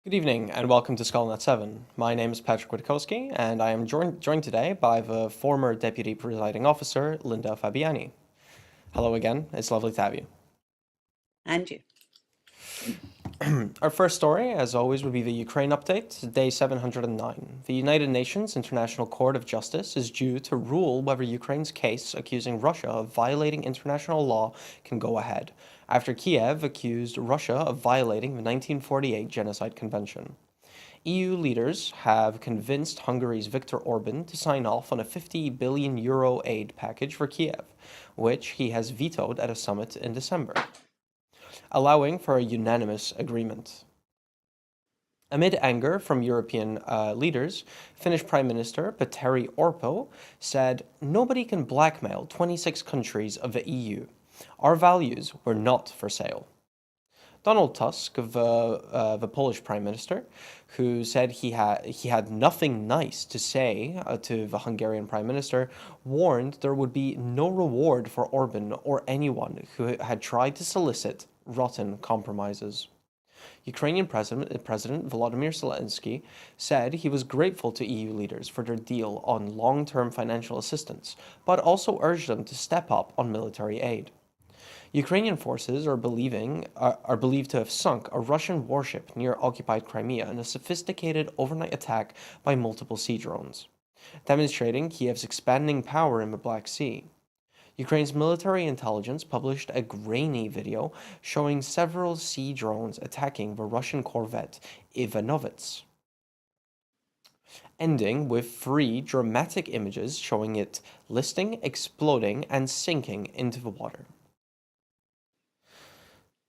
Good evening and welcome to SkullNet 7. My name is Patryk Witkowski and I am joined today by the former Deputy Presiding Officer, Linda Fabiani. Hello again, it's lovely to have you. And you. Our first story, as always, would be the Ukraine update, day 709. The United Nations International Court of Justice is due to rule whether Ukraine's case accusing Russia of violating international law can go ahead, after Kiev accused Russia of violating the 1948 Genocide Convention. EU leaders have convinced Hungary's Viktor Orban to sign off on a 50 billion euro aid package for Kiev, which he has vetoed at a summit in December, allowing for a unanimous agreement. Amid anger from European leaders, Finnish Prime Minister Petteri Orpo said, "Nobody can blackmail 26 countries of the EU. Our values were not for sale." Donald Tusk, the Polish Prime Minister, who said he had nothing nice to say to the Hungarian Prime Minister, warned there would be no reward for Orban or anyone who had tried to solicit rotten compromises. Ukrainian President Volodymyr Zelensky said he was grateful to EU leaders for their deal on long-term financial assistance, but also urged them to step up on military aid. Ukrainian forces are believed to have sunk a Russian warship near occupied Crimea in a sophisticated overnight attack by multiple sea drones, demonstrating Kiev's expanding power in the Black Sea. Ukraine's military intelligence published a grainy video showing several sea drones attacking the Russian corvette Ivanovets, ending with three dramatic images showing it listing, exploding, and sinking into the water.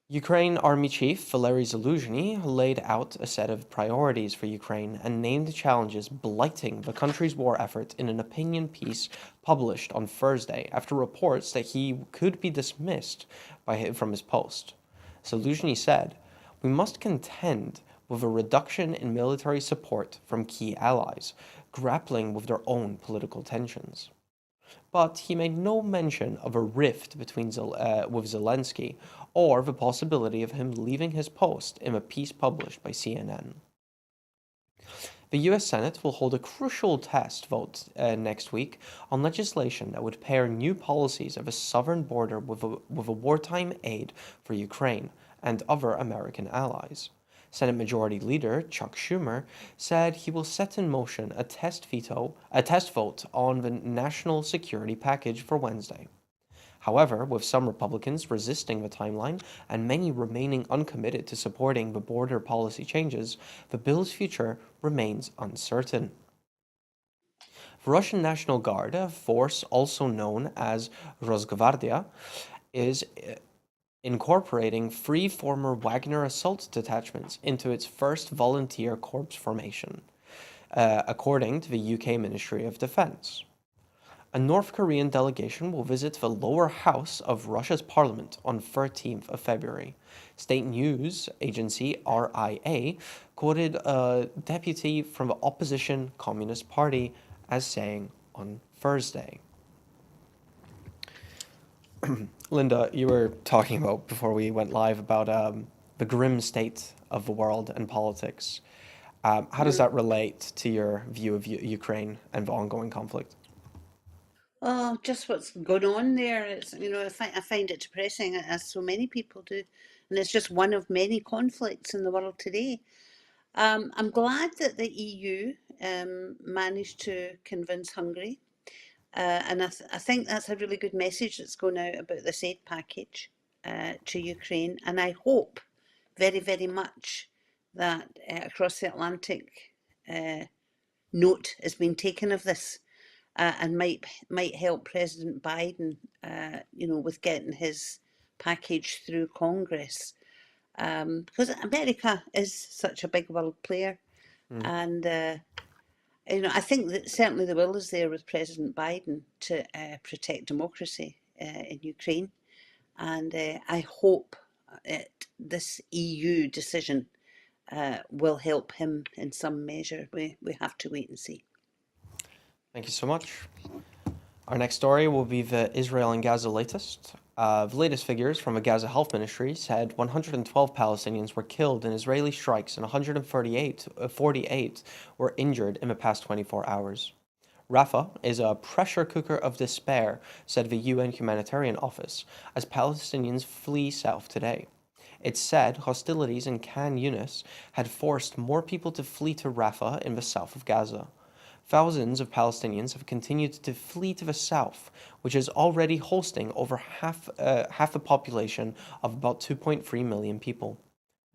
Ukraine Army Chief Valery Zaluzhny laid out a set of priorities for Ukraine and named challenges blighting the country's war effort in an opinion piece published on Thursday after reports that he could be dismissed from his post. Zaluzhny said, "We must contend with a reduction in military support from key allies, grappling with their own political tensions." But he made no mention of a rift with Zelensky or the possibility of him leaving his post in a piece published by CNN. The US Senate will hold a crucial test vote next week on legislation that would pair new policies of a southern border with a wartime aid for Ukraine and other American allies. Senate Majority Leader Chuck Schumer said he will set in motion a test vote on the national security package for Wednesday. However, with some Republicans resisting the timeline and many remaining uncommitted to supporting the border policy changes, the bill's future remains uncertain. The Russian National Guard, a force also known as Rosgvardia, is incorporating three former Wagner assault detachments into its first volunteer corps formation, according to the UK Ministry of Defence. A North Korean delegation will visit the lower house of Russia's parliament on 13th of February. State news agency RIA quoted a deputy from the opposition Communist Party as saying on Thursday. Linda, you were talking about before we went live about the grim state of the world and politics. How does that relate to your view of Ukraine and the ongoing conflict? Oh, just what's going on there. I find it depressing, as so many people do. And it's just one of many conflicts in the world today. I'm glad that the EU managed to convince Hungary. And I think that's a really good message that's going out about this aid package to Ukraine. And I hope very, very much that across the Atlantic note has been taken of this and might help President Biden, with getting his package through Congress. Because America is such a big world player, Mm. and I think that certainly the will is there with President Biden to protect democracy in Ukraine, and I hope this EU decision will help him in some measure. We have to wait and see. Thank you so much. Our next story will be the Israel and Gaza latest. The latest figures from the Gaza Health Ministry said 112 Palestinians were killed in Israeli strikes and 148 were injured in the past 24 hours. Rafah is a pressure cooker of despair, said the UN Humanitarian Office, as Palestinians flee south today. It said hostilities in Khan Yunis had forced more people to flee to Rafah in the south of Gaza. Thousands of Palestinians have continued to flee to the south, which is already hosting over half the population of about 2.3 million people.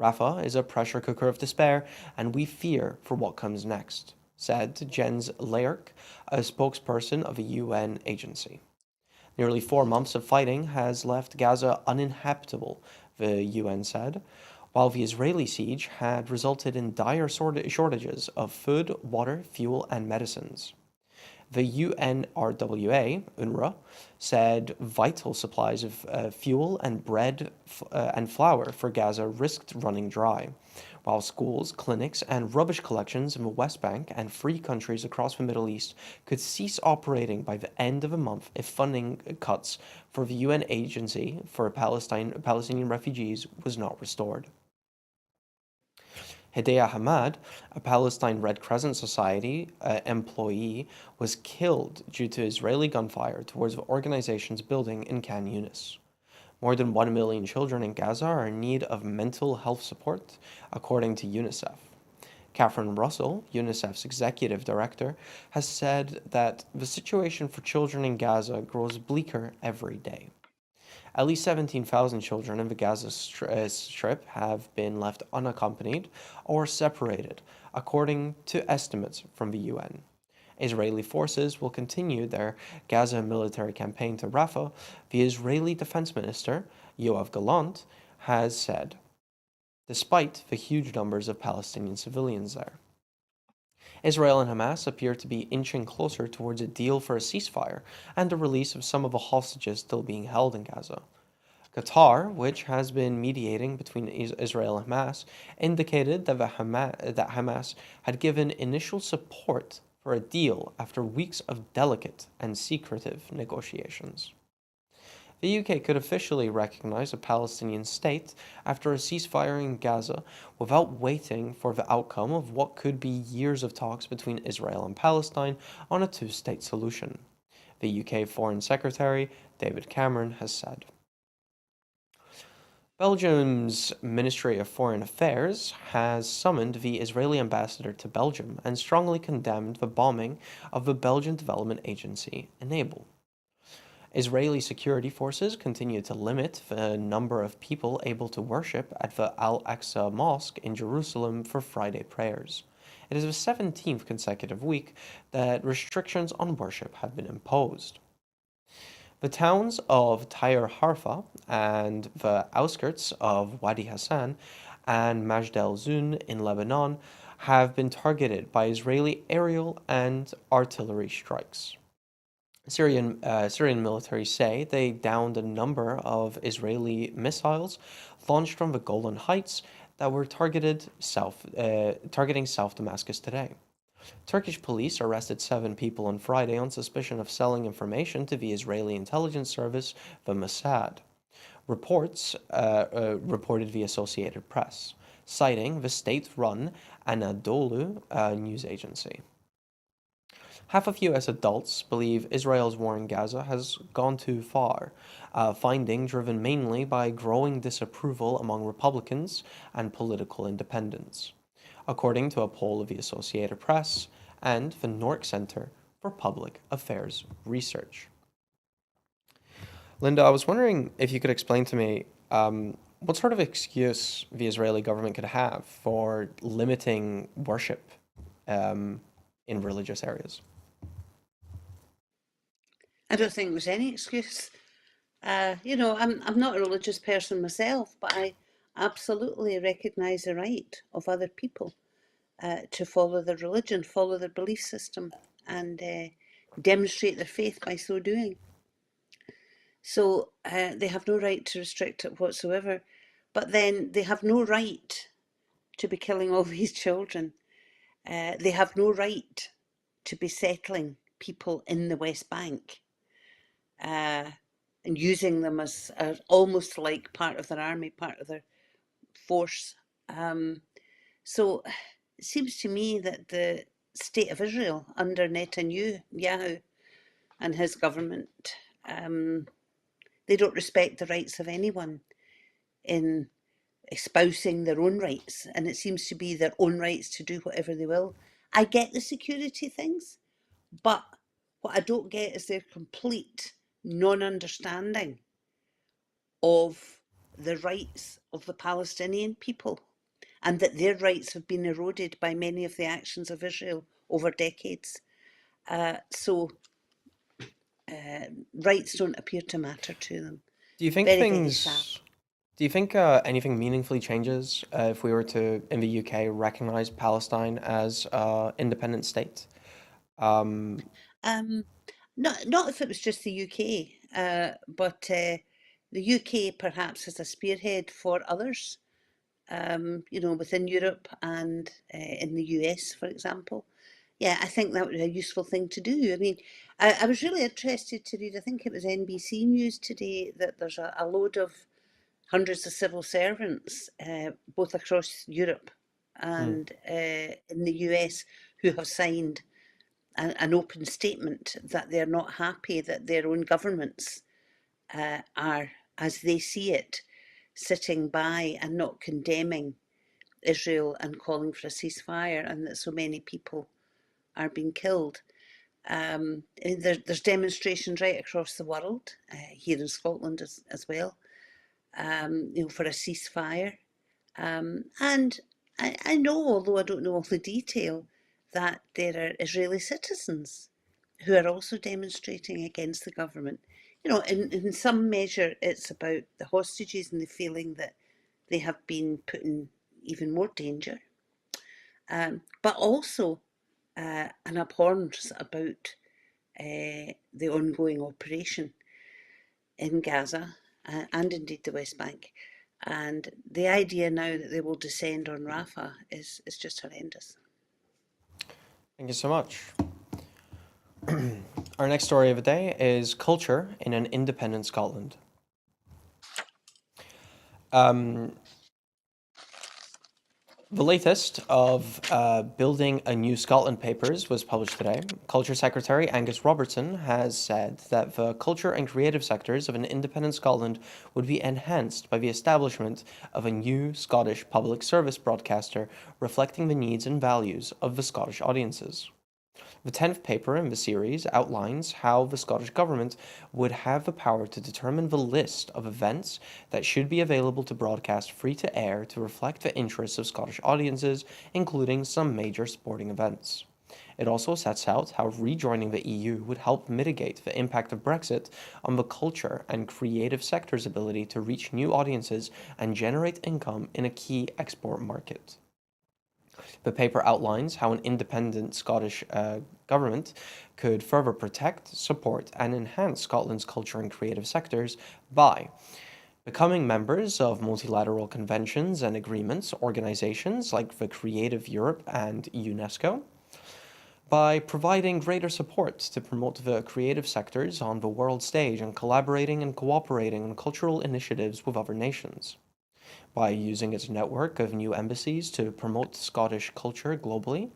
Rafah is a pressure cooker of despair, and we fear for what comes next, said Jens Laerk, a spokesperson of a UN agency. Nearly 4 months of fighting has left Gaza uninhabitable, the UN said, while the Israeli siege had resulted in dire shortages of food, water, fuel, and medicines. The UNRWA, UNRWA, said vital supplies of fuel and bread and flour for Gaza risked running dry, while schools, clinics, and rubbish collections in the West Bank and free countries across the Middle East could cease operating by the end of the month if funding cuts for the UN Agency for Palestinian Refugees was not restored. Hedaya Hamad, a Palestine Red Crescent Society employee, was killed due to Israeli gunfire towards the organization's building in Khan Yunis. More than 1 million children in Gaza are in need of mental health support, according to UNICEF. Catherine Russell, UNICEF's executive director, has said that the situation for children in Gaza grows bleaker every day. At least 17,000 children in the Gaza Strip have been left unaccompanied or separated, according to estimates from the UN. Israeli forces will continue their Gaza military campaign to Rafah, the Israeli Defense Minister, Yoav Gallant, has said, despite the huge numbers of Palestinian civilians there. Israel and Hamas appear to be inching closer towards a deal for a ceasefire and the release of some of the hostages still being held in Gaza. Qatar, which has been mediating between Israel and Hamas, indicated that Hamas had given initial support for a deal after weeks of delicate and secretive negotiations. The UK could officially recognize a Palestinian state after a ceasefire in Gaza without waiting for the outcome of what could be years of talks between Israel and Palestine on a two-state solution, the UK Foreign Secretary David Cameron has said. Belgium's Ministry of Foreign Affairs has summoned the Israeli ambassador to Belgium and strongly condemned the bombing of the Belgian development agency Enable. Israeli security forces continue to limit the number of people able to worship at the Al-Aqsa Mosque in Jerusalem for Friday prayers. It is the 17th consecutive week that restrictions on worship have been imposed. The towns of Tyre Harfa and the outskirts of Wadi Hassan and Majd al-Zun in Lebanon have been targeted by Israeli aerial and artillery strikes. Syrian military say they downed a number of Israeli missiles launched from the Golan Heights that were targeting South Damascus today. Turkish police arrested 7 people on Friday on suspicion of selling information to the Israeli intelligence service, the Mossad. Reports reported the Associated Press, citing the state-run Anadolu news agency. Half of U.S. adults believe Israel's war in Gaza has gone too far, a finding driven mainly by growing disapproval among Republicans and political independents, according to a poll of the Associated Press and the Nork Center for Public Affairs Research. Linda, I was wondering if you could explain to me what sort of excuse the Israeli government could have for limiting worship in religious areas. I don't think there's any excuse. I'm not a religious person myself, but I absolutely recognise the right of other people to follow their religion, follow their belief system, and demonstrate their faith by so doing. So they have no right to restrict it whatsoever. But then they have no right to be killing all these children. They have no right to be settling people in the West Bank. and using them as almost like part of their army, part of their force. So it seems to me that the state of Israel under Netanyahu and his government, they don't respect the rights of anyone in espousing their own rights, and it seems to be their own rights to do whatever they will. I get the security things, but what I don't get is their complete non-understanding of the rights of the Palestinian people, and that their rights have been eroded by many of the actions of Israel over decades. So rights don't appear to matter to them. Do you think Very, very sad. things? Do you think anything meaningfully changes if we were to, in the UK, recognize Palestine as independent state? Um, Um, not if it was just the UK, but the UK perhaps as a spearhead for others, within Europe and in the US, for example. Yeah, I think that would be a useful thing to do. I mean, I was really interested to read, I think it was NBC News today, that there's a load of hundreds of civil servants, both across Europe hmm. and in the US, who have signed an open statement that they're not happy that their own governments are, as they see it, sitting by and not condemning Israel and calling for a ceasefire, and that so many people are being killed. There's demonstrations right across the world, here in Scotland as well, for a ceasefire. And I know, although I don't know all the detail, that there are Israeli citizens who are also demonstrating against the government. In some measure, it's about the hostages and the feeling that they have been put in even more danger, but also an abhorrence about the ongoing operation in Gaza and indeed the West Bank. And the idea now that they will descend on Rafah is just horrendous. Thank you so much. Our next story of the day is culture in an independent Scotland. Um, The latest of Building a New Scotland papers was published today. Culture Secretary Angus Robertson has said that the culture and creative sectors of an independent Scotland would be enhanced by the establishment of a new Scottish public service broadcaster reflecting the needs and values of the Scottish audiences. The 10th paper in the series outlines how the Scottish Government would have the power to determine the list of events that should be available to broadcast free to air to reflect the interests of Scottish audiences, including some major sporting events. It also sets out how rejoining the EU would help mitigate the impact of Brexit on the culture and creative sector's ability to reach new audiences and generate income in a key export market. The paper outlines how an independent Scottish government could further protect, support, and enhance Scotland's culture and creative sectors by becoming members of multilateral conventions and agreements, organizations like the Creative Europe and UNESCO, by providing greater support to promote the creative sectors on the world stage and collaborating and cooperating on cultural initiatives with other nations, by using its network of new embassies to promote Scottish culture globally.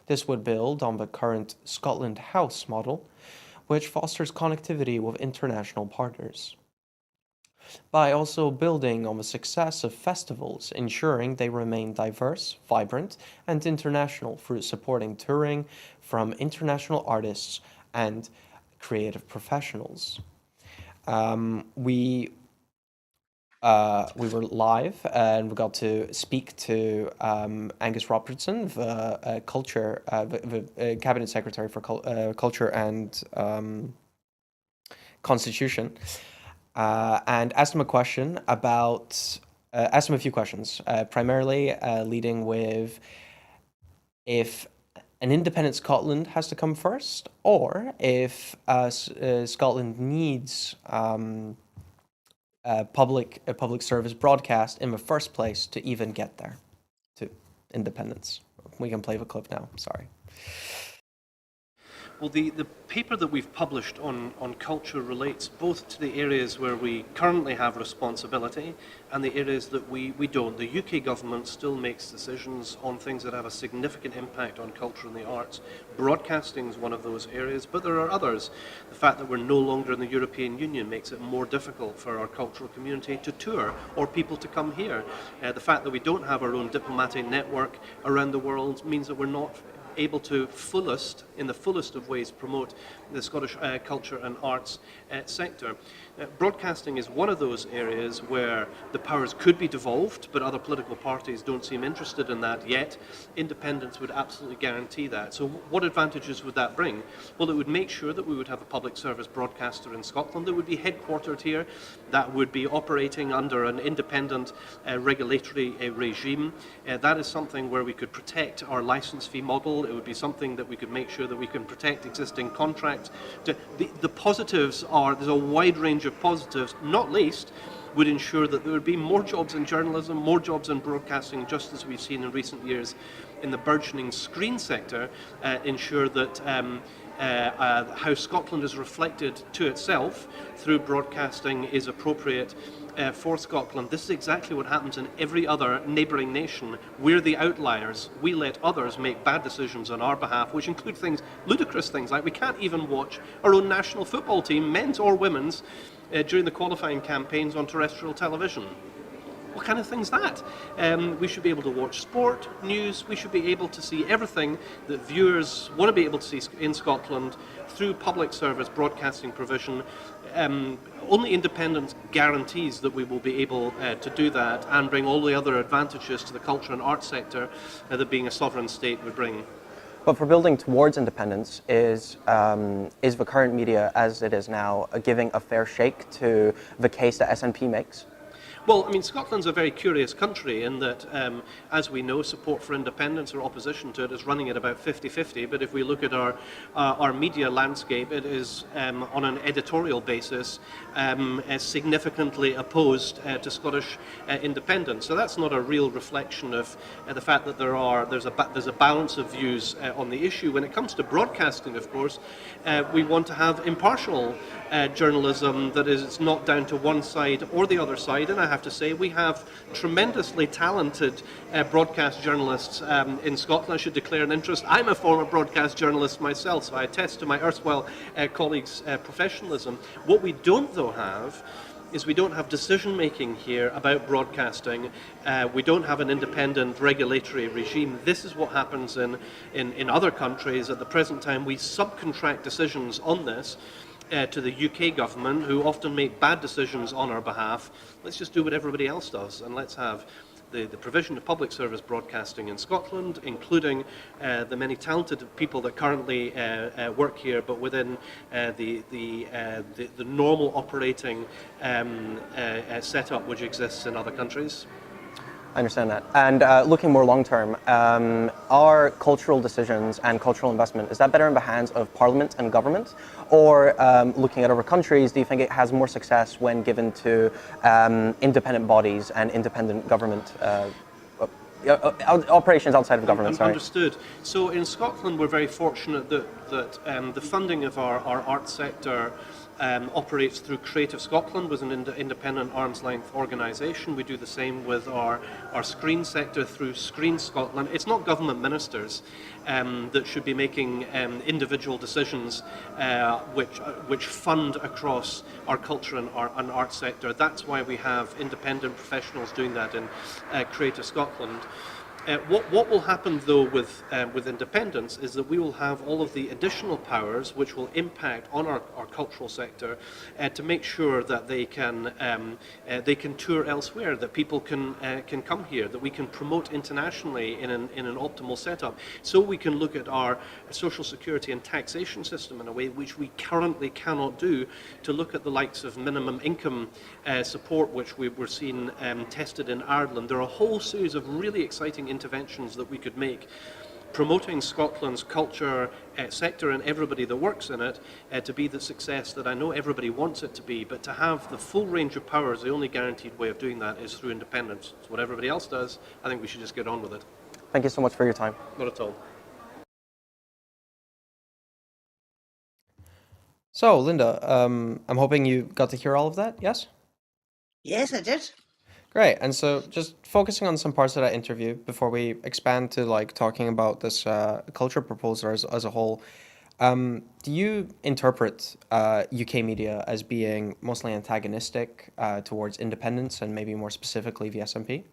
This would build on the current Scotland House model, which fosters connectivity with international partners. By also building on the success of festivals, ensuring they remain diverse, vibrant, and international through supporting touring from international artists and creative professionals. We were live and we got to speak to Angus Robertson, the the cabinet secretary for culture and constitution, and asked him a question about asked him a few questions, primarily leading with if an independent Scotland has to come first, or if Scotland needs a public service broadcast in the first place to even get there to independence. We can play the clip now. Sorry. Well, the paper that we've published on culture relates both to the areas where we currently have responsibility and the areas that we don't. The UK government still makes decisions on things that have a significant impact on culture and the arts. Broadcasting is one of those areas, but there are others. The fact that we're no longer in the European Union makes it more difficult for our cultural community to tour or people to come here. The fact that we don't have our own diplomatic network around the world means that we're not able to in the fullest of ways, promote the Scottish culture and arts sector. Broadcasting is one of those areas where the powers could be devolved, but other political parties don't seem interested in that yet. Independence would absolutely guarantee that. So what advantages would that bring? Well, it would make sure that we would have a public service broadcaster in Scotland that would be headquartered here, that would be operating under an independent regulatory regime. That is something where we could protect our licence fee model. It would be something that we could make sure that we can protect existing contracts. The positives are, there's a wide range of positives, not least would ensure that there would be more jobs in journalism, more jobs in broadcasting, just as we've seen in recent years in the burgeoning screen sector, ensure that how Scotland is reflected to itself through broadcasting is appropriate for Scotland. This is exactly what happens in every other neighbouring nation. We're the outliers. We let others make bad decisions on our behalf, which include things, ludicrous things, like we can't even watch our own national football team, men's or women's, during the qualifying campaigns on terrestrial television. What kind of thing's that? We should be able to watch sport, news, we should be able to see everything that viewers want to be able to see in Scotland through public service broadcasting provision. Only independence guarantees that we will be able to do that and bring all the other advantages to the culture and arts sector that being a sovereign state would bring. But for building towards independence, is the current media, as it is now, giving a fair shake to the case that SNP makes? Well, I mean, Scotland's a very curious country in that, as we know, support for independence or opposition to it is running at about 50-50. But if we look at our media landscape, it is, on an editorial basis, significantly opposed to Scottish independence. So that's not a real reflection of the fact that there's a balance of views on the issue. When it comes to broadcasting, of course, we want to have impartial journalism that is not down to one side or the other side. And I have to say, we have tremendously talented broadcast journalists in Scotland. I should declare an interest. I'm a former broadcast journalist myself, so I attest to my erstwhile colleagues' professionalism. What we don't, though, have is we don't have decision making here about broadcasting. We don't have an independent regulatory regime. This is what happens in other countries. At the present time, we subcontract decisions on this to the UK government, who often make bad decisions on our behalf. Let's just do what everybody else does, and let's have the provision of public service broadcasting in Scotland, including the many talented people that currently work here, but within the normal operating setup which exists in other countries. I understand that. And looking more long term, are cultural decisions and cultural investment, is that better in the hands of Parliament and government? Or looking at other countries, do you think it has more success when given to independent bodies and independent government operations outside of government? Sorry. Understood. So in Scotland, we're very fortunate that the funding of our arts sector operates through Creative Scotland, with an independent arm's-length organisation. We do the same with our screen sector through Screen Scotland. It's not government ministers that should be making individual decisions which fund across our culture and arts sector. That's why we have independent professionals doing that in Creative Scotland. What will happen, though, with independence is that we will have all of the additional powers which will impact on our cultural sector to make sure that they can tour elsewhere, that people can come here, that we can promote internationally in an optimal setup. So we can look at our social security and taxation system in a way which we currently cannot do, to look at the likes of minimum income support, which we're seeing tested in Ireland. There are a whole series of really exciting interventions that we could make, promoting Scotland's culture sector and everybody that works in it to be the success that I know everybody wants it to be. But to have the full range of powers, the only guaranteed way of doing that is through independence. It's what everybody else does. I think we should just get on with it. Thank you so much for your time. Not at all. So, Linda, I'm hoping you got to hear all of that. Yes? Yes, I did. Great. And so, just focusing on some parts of that interview before we expand to like talking about this culture proposal as a whole. Do you interpret UK media as being mostly antagonistic towards independence and maybe more specifically the SNP?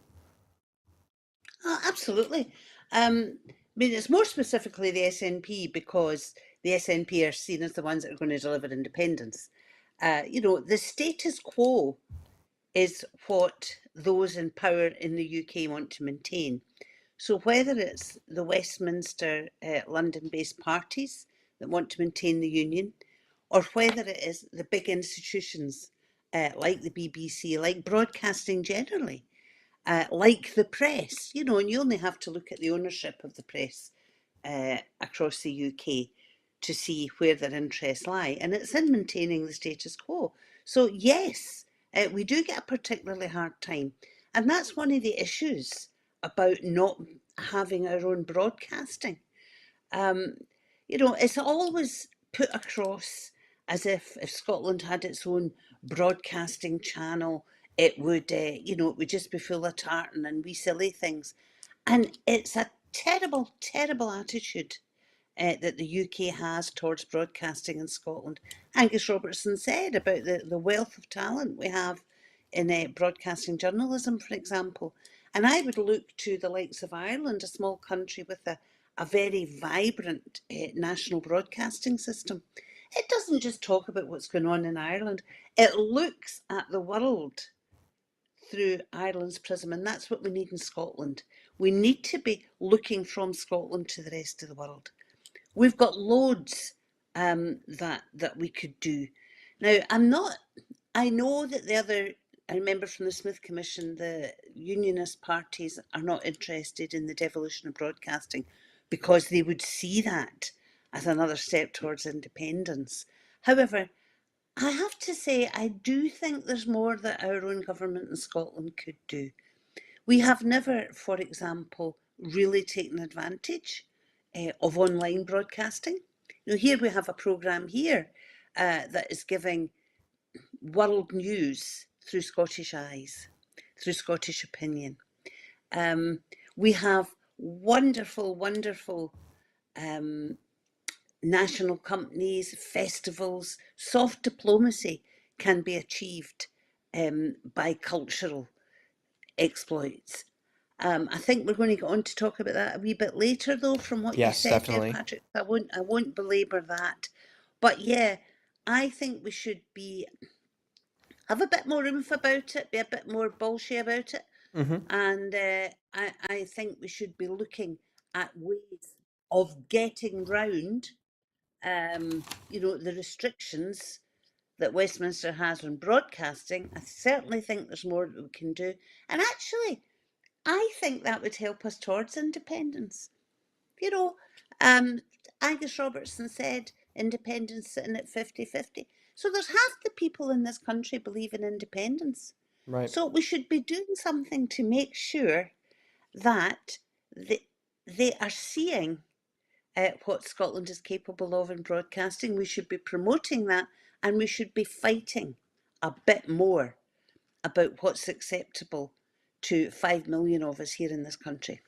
Oh, absolutely. I mean, it's more specifically the SNP because the SNP are seen as the ones that are going to deliver independence. The status quo is what those in power in the UK want to maintain. So whether it's the Westminster, London-based parties that want to maintain the union, or whether it is the big institutions like the BBC, like broadcasting generally, like the press, and you only have to look at the ownership of the press across the UK to see where their interests lie, and it's in maintaining the status quo. So, yes, we do get a particularly hard time, and that's one of the issues about not having our own broadcasting. Um, it's always put across as if Scotland had its own broadcasting channel, it would just be full of tartan and wee silly things. And it's a terrible, terrible attitude that the UK has towards broadcasting in Scotland. Angus Robertson said about the wealth of talent we have in broadcasting journalism, for example. And I would look to the likes of Ireland, a small country with a very vibrant national broadcasting system. It doesn't just talk about what's going on in Ireland, it looks at the world through Ireland's prism, and that's what we need in Scotland. We need to be looking from Scotland to the rest of the world. We've got loads that we could do. Now, I know that I remember from the Smith Commission, the unionist parties are not interested in the devolution of broadcasting because they would see that as another step towards independence. However, I have to say, I do think there's more that our own government in Scotland could do. We have never, for example, really taken advantage of online broadcasting. Here we have a programme here that is giving world news through Scottish eyes, through Scottish opinion. We have wonderful, wonderful national companies, festivals. Soft diplomacy can be achieved by cultural exploits. I think we're going to go on to talk about that a wee bit later, though, from what you Yes, said there, definitely. Patrick. I won't belabor that. But yeah, I think we should have a bit more oomph about it, be a bit more bolshy about it, Hmm. and I think we should be looking at ways of getting round, the restrictions that Westminster has on broadcasting. I certainly think there's more that we can do, and actually, I think that would help us towards independence. You know, um, Angus Robertson said independence sitting at 50-50. So there's half the people in this country believe in independence. Right. So we should be doing something to make sure that they are seeing what Scotland is capable of in broadcasting. We should be promoting that, and we should be fighting a bit more about what's acceptable to 5 million of us here in this country.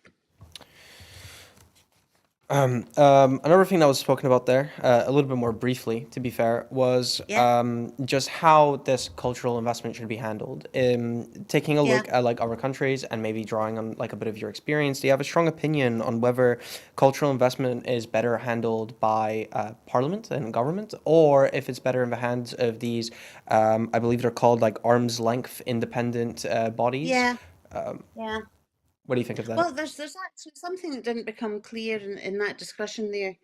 Another thing that was spoken about there, a little bit more briefly, to be fair, was Yeah, just how this cultural investment should be handled. Taking a yeah. look at like other countries and maybe drawing on like a bit of your experience, do you have a strong opinion on whether cultural investment is better handled by Parliament and government, or if it's better in the hands of these, I believe they're called like arm's length independent bodies? Yeah, Um, yeah. what do you think of that? Well, there's actually something that didn't become clear in that discussion there.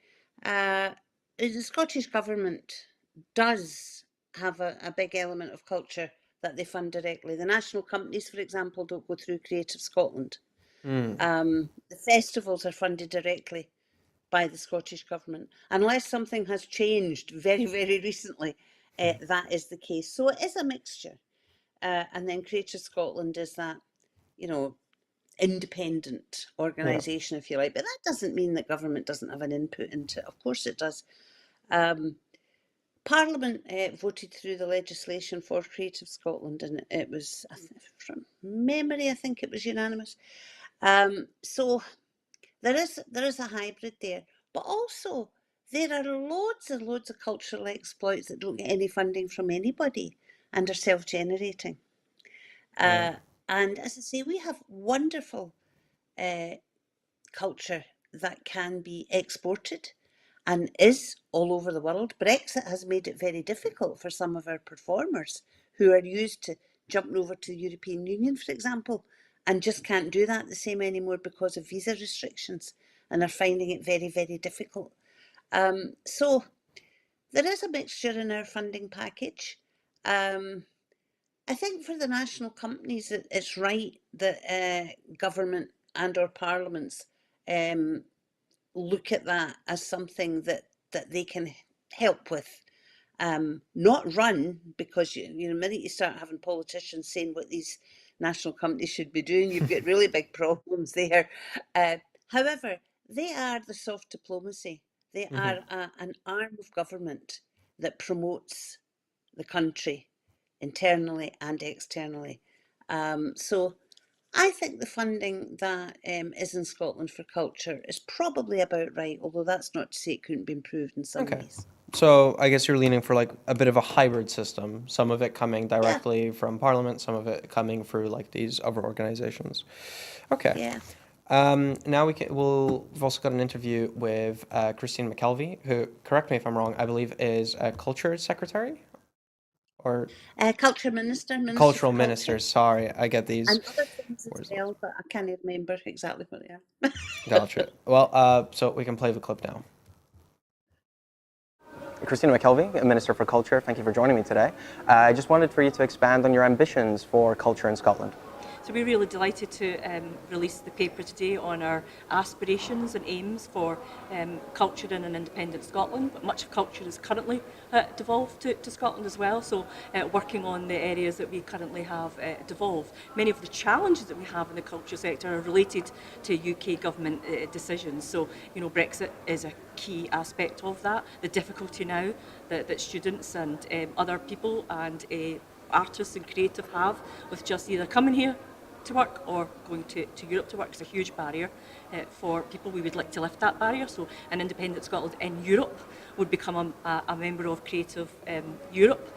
The Scottish Government does have a big element of culture that they fund directly. The national companies, for example, don't go through Creative Scotland. Mm, The festivals are funded directly by the Scottish Government, unless something has changed very, very recently. That is the case. So it is a mixture. And then Creative Scotland is that, you know, independent yeah. organisation, if you like. But that doesn't mean that government doesn't have an input into it. Of course it does. Um, Parliament voted through the legislation for Creative Scotland, and it was, from memory, I think it was unanimous. So there is a hybrid there, but also there are loads and loads of cultural exploits that don't get any funding from anybody and are self-generating. Right. And as I say, we have wonderful culture that can be exported and is all over the world. Brexit has made it very difficult for some of our performers who are used to jumping over to the European Union, for example, and just can't do that the same anymore because of visa restrictions and are finding it very, very difficult. So there is a mixture in our funding package. I think for the national companies, it's right that government and or parliaments look at that as something that they can help with, not run, because the minute you start having politicians saying what these national companies should be doing, you've got really big problems there. However, they are the soft diplomacy. They are an arm of government that promotes the country internally and externally. So I think the funding that is in Scotland for culture is probably about right, although that's not to say it couldn't be improved in some Okay. ways. So I guess you're leaning for like a bit of a hybrid system, some of it coming Yeah, directly from Parliament, some of it coming through like these other organizations. Okay. yeah. Now we've also got an interview with Christine McKelvey, who, correct me if I'm wrong, I believe is a culture secretary or Culture Minister, Minister cultural for minister. Culture, Sorry, I get these and other things as words. well, but I can't remember exactly what they are. Gotcha. Well, so we can play the clip now. Christina McKelvey, Minister for Culture, thank you for joining me today. I just wanted for you to expand on your ambitions for culture in Scotland. So we're really delighted to release the paper today on our aspirations and aims for culture in an independent Scotland. But much of culture is currently devolved to Scotland as well, so working on the areas that we currently have devolved. Many of the challenges that we have in the culture sector are related to UK government decisions. So, Brexit is a key aspect of that. The difficulty now that students and other people and artists and creative have with just either coming here to work or going to Europe to work is a huge barrier for people. We would like to lift that barrier, so an independent Scotland in Europe would become a member of Creative Europe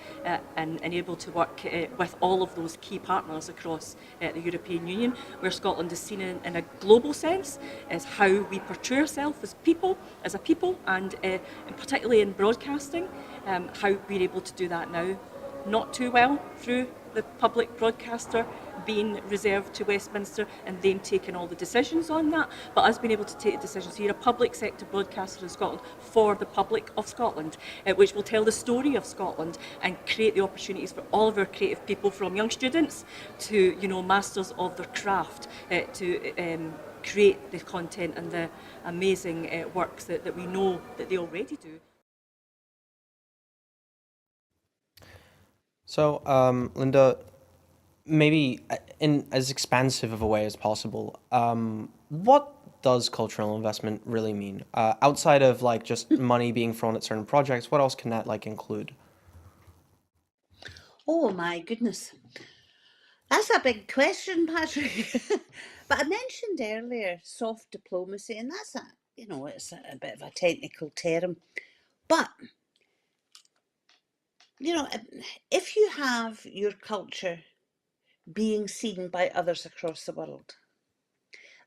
and able to work with all of those key partners across the European Union, where Scotland is seen in a global sense as how we portray ourselves as a people, and particularly in broadcasting, how we're able to do that now. Not too well through the public broadcaster being reserved to Westminster and them taking all the decisions on that, but us being able to take the decisions here, a public sector broadcaster in Scotland for the public of Scotland, which will tell the story of Scotland and create the opportunities for all of our creative people, from young students to masters of their craft, to create the content and the amazing works that we know that they already do. So, Linda, maybe in as expansive of a way as possible, what does cultural investment really mean? Outside of like just money being thrown at certain projects, what else can that like include? Oh my goodness, that's a big question, Patrick. But I mentioned earlier soft diplomacy, and that's it's a bit of a technical term. But if you have your culture being seen by others across the world,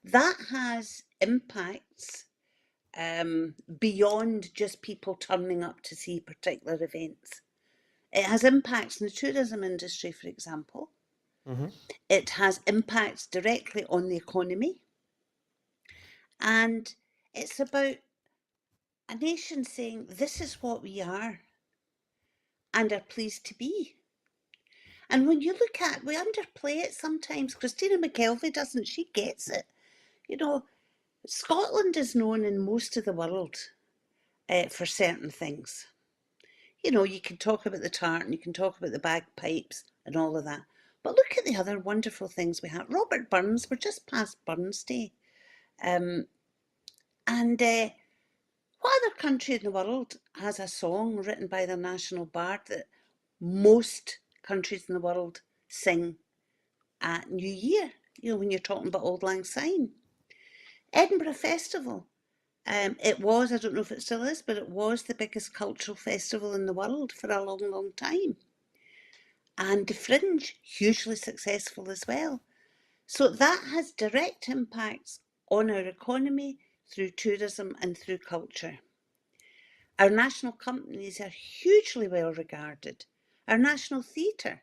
that has impacts beyond just people turning up to see particular events. It has impacts in the tourism industry, for example. Mm-hmm. It has impacts directly on the economy. And it's about a nation saying, this is what we are and are pleased to be. And when you look at, we underplay it sometimes. Christina McKelvey doesn't, she gets it. Scotland is known in most of the world for certain things. You can talk about the tartan, you can talk about the bagpipes and all of that. But look at the other wonderful things we have. Robert Burns, we're just past Burns Day. And what other country in the world has a song written by their national bard that most countries in the world sing at New Year, when you're talking about Auld Lang Syne? Edinburgh Festival. It was, I don't know if it still is, but it was the biggest cultural festival in the world for a long, long time. And the Fringe, hugely successful as well. So that has direct impacts on our economy through tourism and through culture. Our national companies are hugely well regarded. Our national theatre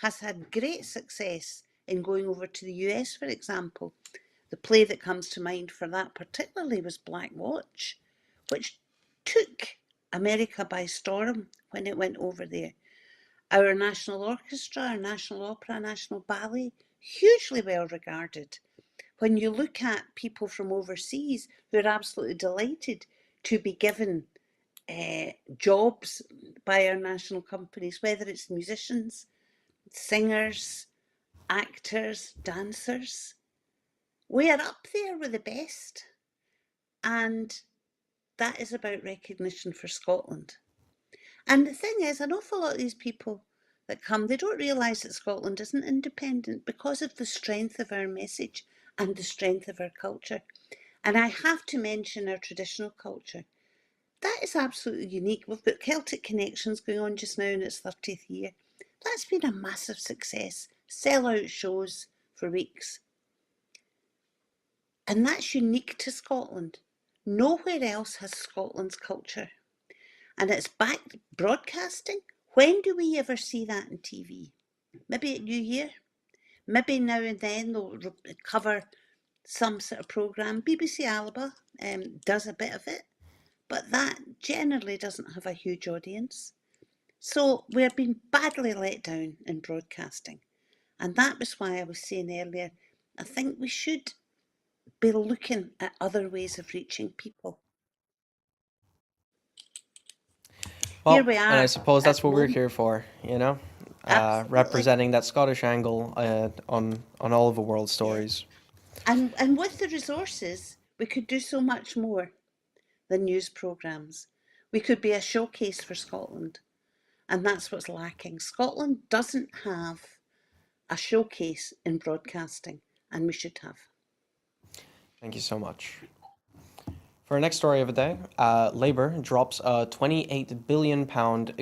has had great success in going over to the US, for example. The play that comes to mind for that particularly was Black Watch, which took America by storm when it went over there. Our national orchestra, our national opera, national ballet, hugely well regarded. When you look at people from overseas who are absolutely delighted to be given jobs by our national companies, whether it's musicians, singers, actors, dancers, we are up there with the best. And that is about recognition for Scotland. And the thing is, an awful lot of these people that come, they don't realise that Scotland isn't independent because of the strength of our message and the strength of our culture. And I have to mention our traditional culture. That is absolutely unique. We've got Celtic Connections going on just now in its 30th year. That's been a massive success. Sell-out shows for weeks. And that's unique to Scotland. Nowhere else has Scotland's culture. And it's back broadcasting. When do we ever see that on TV? Maybe at New Year? Maybe now and then they'll cover some sort of programme. BBC Alba does a bit of it, but that generally doesn't have a huge audience. So we're being badly let down in broadcasting. And that was why I was saying earlier, I think we should be looking at other ways of reaching people. Here Well, we and I are suppose at that's what we're home. here for, Absolutely. representing that Scottish angle on all of the world stories. And with the resources, we could do so much more than news programmes. We could be a showcase for Scotland, and that's what's lacking. Scotland doesn't have a showcase in broadcasting, and we should have. Thank you so much. For our next story of the day, Labour drops a £28 billion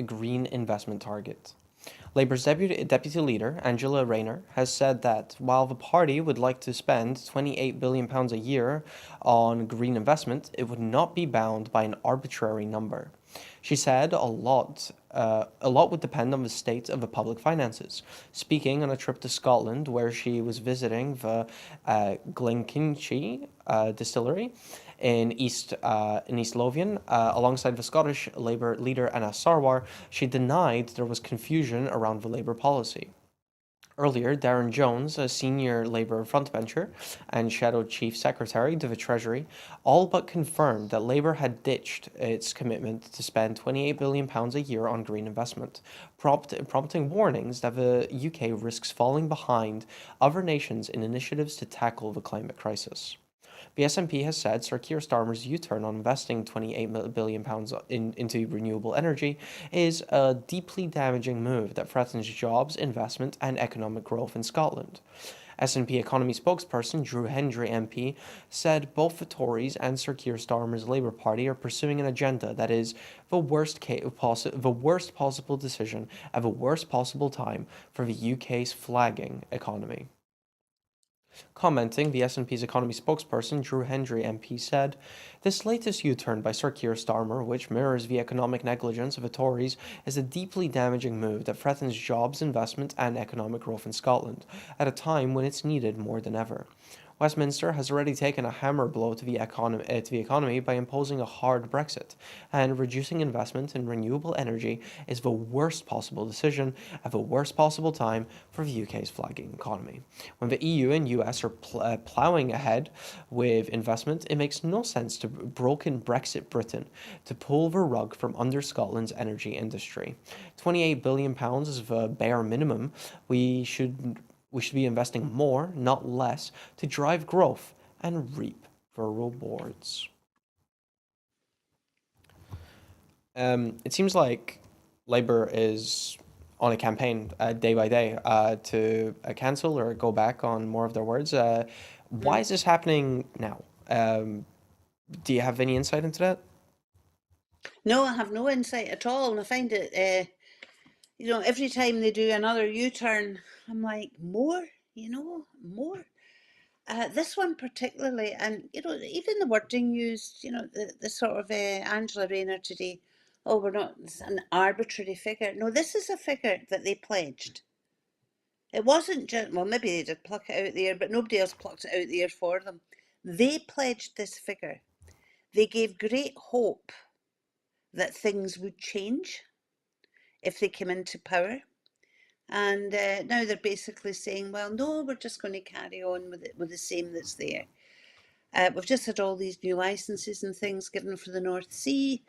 green investment target. Labour's deputy leader, Angela Rayner, has said that while the party would like to spend £28 billion a year on green investment, it would not be bound by an arbitrary number. She said a lot would depend on the state of the public finances. Speaking on a trip to Scotland, where she was visiting the Glenkinchie distillery in East Lothian, alongside the Scottish Labour leader Anna Sarwar, she denied there was confusion around the Labour policy. Earlier, Darren Jones, a senior Labour frontbencher and shadow chief secretary to the Treasury, all but confirmed that Labour had ditched its commitment to spend £28 billion a year on green investment, prompting warnings that the UK risks falling behind other nations in initiatives to tackle the climate crisis. The SNP has said Sir Keir Starmer's U-turn on investing £28 billion into renewable energy is a deeply damaging move that threatens jobs, investment and economic growth in Scotland. SNP economy spokesperson Drew Hendry MP said both the Tories and Sir Keir Starmer's Labour Party are pursuing an agenda that is the worst possible decision at the worst possible time for the UK's flagging economy. Commenting, the SNP's economy spokesperson Drew Hendry MP said, "This latest U-turn by Sir Keir Starmer, which mirrors the economic negligence of the Tories, is a deeply damaging move that threatens jobs, investment and economic growth in Scotland, at a time when it's needed more than ever. Westminster has already taken a hammer blow to the economy by imposing a hard Brexit, and reducing investment in renewable energy is the worst possible decision at the worst possible time for the UK's flagging economy. When the EU and US are ploughing ahead with investment, it makes no sense to broken Brexit Britain to pull the rug from under Scotland's energy industry. £28 billion is the bare minimum. We should be investing more, not less, to drive growth and reap the rewards." It seems like Labour is on a campaign day by day to cancel or go back on more of their words. Why Mm. is this happening now? Do you have any insight into that? No, I have no insight at all, and I find it, every time they do another U-turn, I'm like, more, more. This one particularly, and even the wording used, the sort of Angela Rayner today. Oh, we're not, it's an arbitrary figure. No, this is a figure that they pledged. It wasn't just, well, maybe they did pluck it out of the air, but nobody else plucked it out of the air for them. They pledged this figure. They gave great hope that things would change if they came into power. And now they're basically saying, well, no, we're just going to carry on with it with the same that's there. We've just had all these new licenses and things given for the North Sea.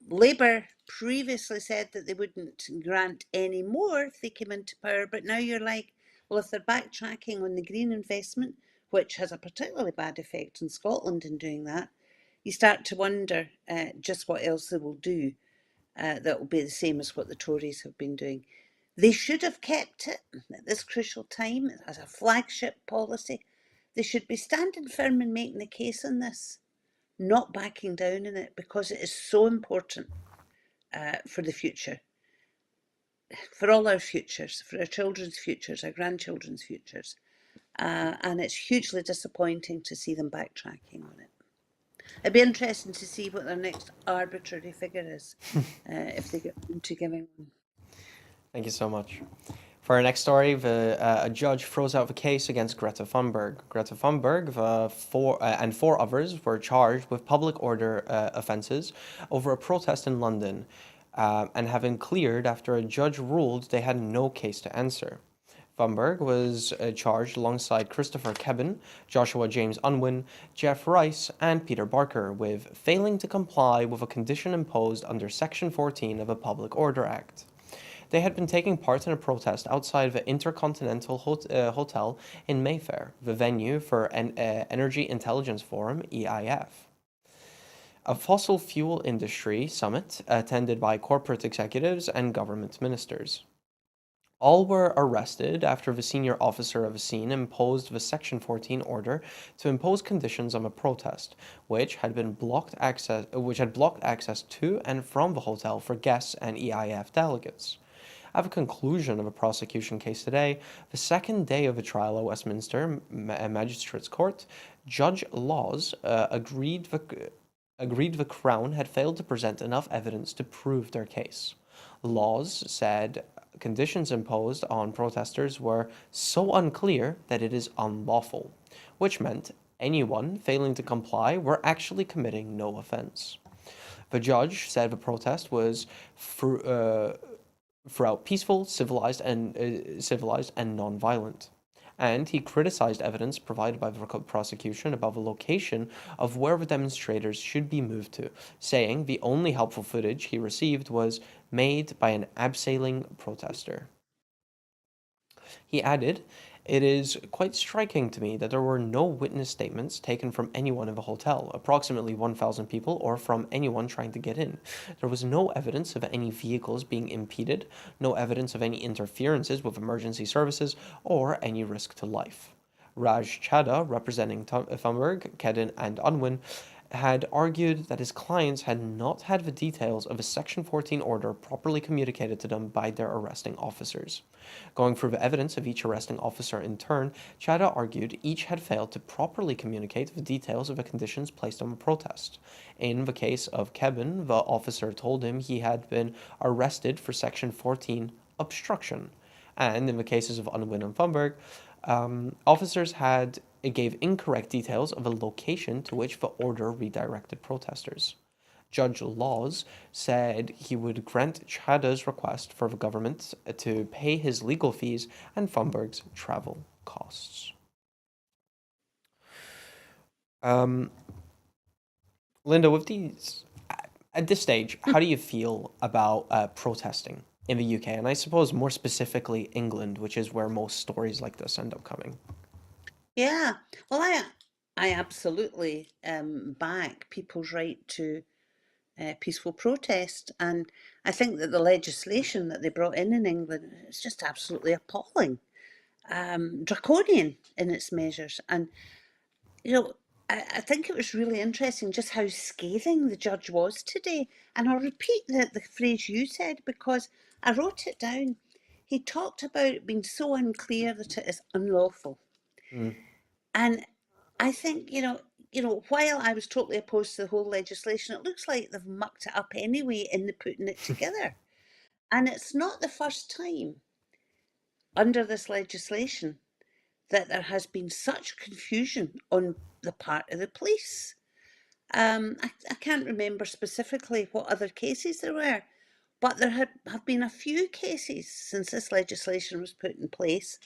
Labour previously said that they wouldn't grant any more if they came into power, but now you're like, well, if they're backtracking on the green investment, which has a particularly bad effect in Scotland in doing that, you start to wonder just what else they will do that will be the same as what the Tories have been doing. They should have kept it at this crucial time as a flagship policy. They should be standing firm and making the case on this, not backing down on it, because it is so important for the future, for all our futures, for our children's futures, our grandchildren's futures. And it's hugely disappointing to see them backtracking on it. It'd be interesting to see what their next arbitrary figure is, if they get into giving one. Thank you so much. For our next story, a judge throws out the case against Greta Thunberg. Greta Thunberg and four others were charged with public order offences over a protest in London and have been cleared after a judge ruled they had no case to answer. Thunberg was charged alongside Christopher Kebben, Joshua James Unwin, Jeff Rice, and Peter Barker with failing to comply with a condition imposed under Section 14 of the Public Order Act. They had been taking part in a protest outside the Intercontinental Hotel in Mayfair, the venue for an Energy Intelligence Forum, EIF, a fossil fuel industry summit attended by corporate executives and government ministers. All were arrested after the senior officer of the scene imposed the Section 14 order to impose conditions on a protest, which had blocked access to and from the hotel for guests and EIF delegates. At the conclusion of a prosecution case today, the second day of the trial at Westminster Magistrates Court, Judge Laws agreed the Crown had failed to present enough evidence to prove their case. Laws said conditions imposed on protesters were so unclear that it is unlawful, which meant anyone failing to comply were actually committing no offense. The judge said the protest was throughout peaceful, civilized, and non-violent. And he criticized evidence provided by the prosecution about the location of where the demonstrators should be moved to, saying the only helpful footage he received was made by an abseiling protester. He added, "It is quite striking to me that there were no witness statements taken from anyone in the hotel, approximately 1,000 people, or from anyone trying to get in. There was no evidence of any vehicles being impeded, no evidence of any interferences with emergency services, or any risk to life." Raj Chadha, representing Thunberg, Kedden, and Unwin, had argued that his clients had not had the details of a Section 14 order properly communicated to them by their arresting officers. Going through the evidence of each arresting officer in turn, Chadha argued each had failed to properly communicate the details of the conditions placed on the protest. In the case of Kebben, the officer told him he had been arrested for Section 14 obstruction. And in the cases of Unwin and Thunberg, officers gave incorrect details of the location to which the order redirected protesters. Judge Laws said he would grant Chadha's request for the government to pay his legal fees and Thunberg's travel costs. Linda, at this stage, how do you feel about protesting in the UK, and I suppose more specifically England, which is where most stories like this end up coming? Yeah, well, I absolutely back people's right to peaceful protest. And I think that the legislation that they brought in England is just absolutely appalling, draconian in its measures. And, you know, I think it was really interesting just how scathing the judge was today. And I'll repeat the phrase you said because I wrote it down. He talked about it being so unclear that it is unlawful. Mm. And I think, while I was totally opposed to the whole legislation, it looks like they've mucked it up anyway in the putting it together. And it's not the first time under this legislation that there has been such confusion on the part of the police. I can't remember specifically what other cases there were, but there have been a few cases since this legislation was put in place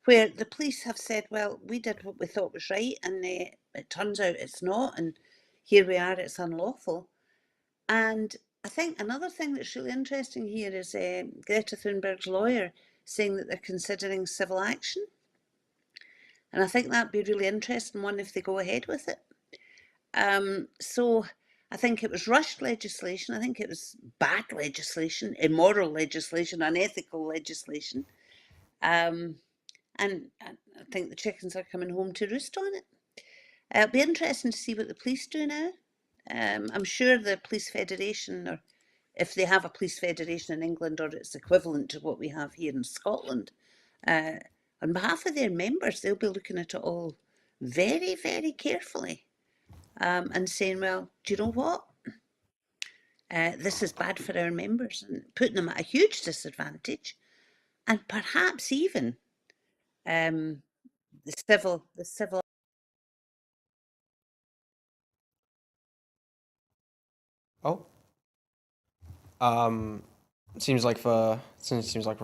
where the police have said, well, we did what we thought was right, and it turns out it's not, and here we are, it's unlawful. And I think another thing that's really interesting here is Greta Thunberg's lawyer saying that they're considering civil action. And I think that'd be a really interesting one if they go ahead with it. So I think it was rushed legislation. I think it was bad legislation, immoral legislation, unethical legislation. And I think the chickens are coming home to roost on it. It'll be interesting to see what the police do now. I'm sure the Police Federation, or if they have a police federation in England or it's equivalent to what we have here in Scotland, on behalf of their members, they'll be looking at it all very, very carefully and saying, well, do you know what? This is bad for our members and putting them at a huge disadvantage, and perhaps even the civil. Oh. Um, seems like we're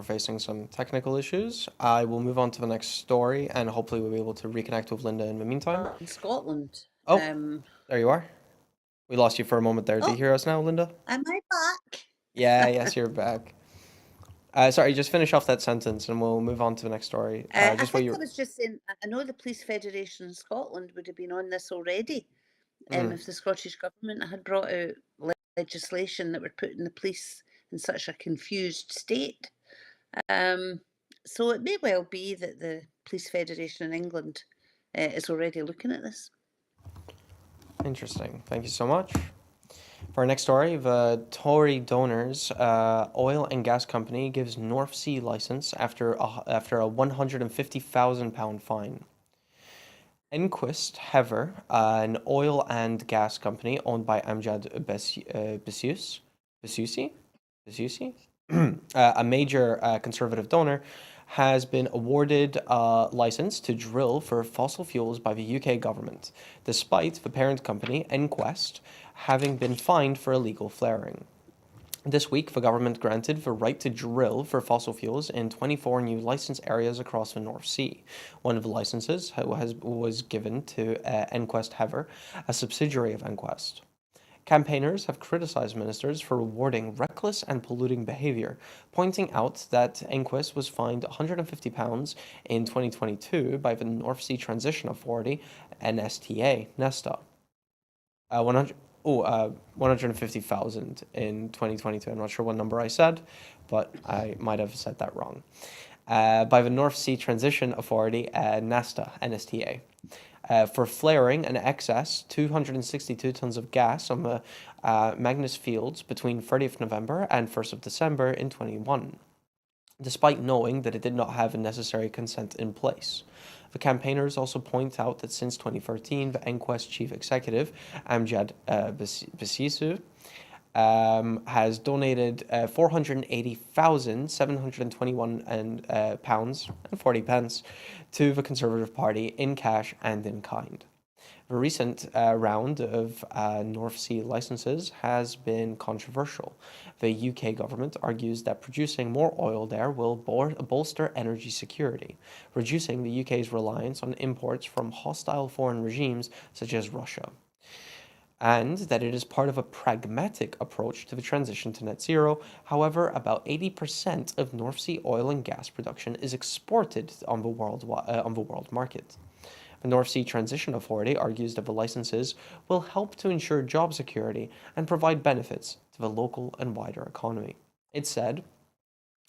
facing some technical issues. I will move on to the next story, and hopefully we'll be able to reconnect with Linda in the meantime. In Scotland. Oh, there you are. We lost you for a moment there. Do you Oh, hear us now, Linda? am I back? Yeah, yes, you're back. Sorry, just finish off that sentence, and we'll move on to the next story. I Just what think you. I was just saying, I know the Police Federation in Scotland would have been on this already Mm. if the Scottish Government had brought out legislation that were putting the police in such a confused state. So it may well be that the Police Federation in England is already looking at this. Interesting. Thank you so much. For our next story, the Tory donors oil and gas company gives North Sea license after a £150,000 fine. Enquist Hever, an oil and gas company owned by Amjad Basusi, a major conservative donor, has been awarded a license to drill for fossil fuels by the UK government, despite the parent company, Enquest, having been fined for illegal flaring. This week, the government granted the right to drill for fossil fuels in 24 new license areas across the North Sea. One of the licenses was given to Enquest Hever, a subsidiary of Enquest. Campaigners have criticized ministers for rewarding reckless and polluting behavior, pointing out that Enquest was fined £150 in 2022 by the North Sea Transition Authority, Nesta. 150,000 in 2022. I'm not sure what number I said, but I might have said that wrong. By the North Sea Transition Authority, NSTA. For flaring an excess 262 tons of gas on the Magnus fields between 30th November and 1st of December in 21, despite knowing that it did not have the necessary consent in place. The campaigners also point out that since 2013, the Enquest chief executive, Amjad Basisu, has donated £480,721 to the Conservative Party in cash and in kind. The recent round of North Sea licenses has been controversial. The UK government argues that producing more oil there will bolster energy security, reducing the UK's reliance on imports from hostile foreign regimes such as Russia, and that it is part of a pragmatic approach to the transition to net zero. However, about 80% of North Sea oil and gas production is exported on the world market. The North Sea Transition Authority argues that the licenses will help to ensure job security and provide benefits to the local and wider economy. It said,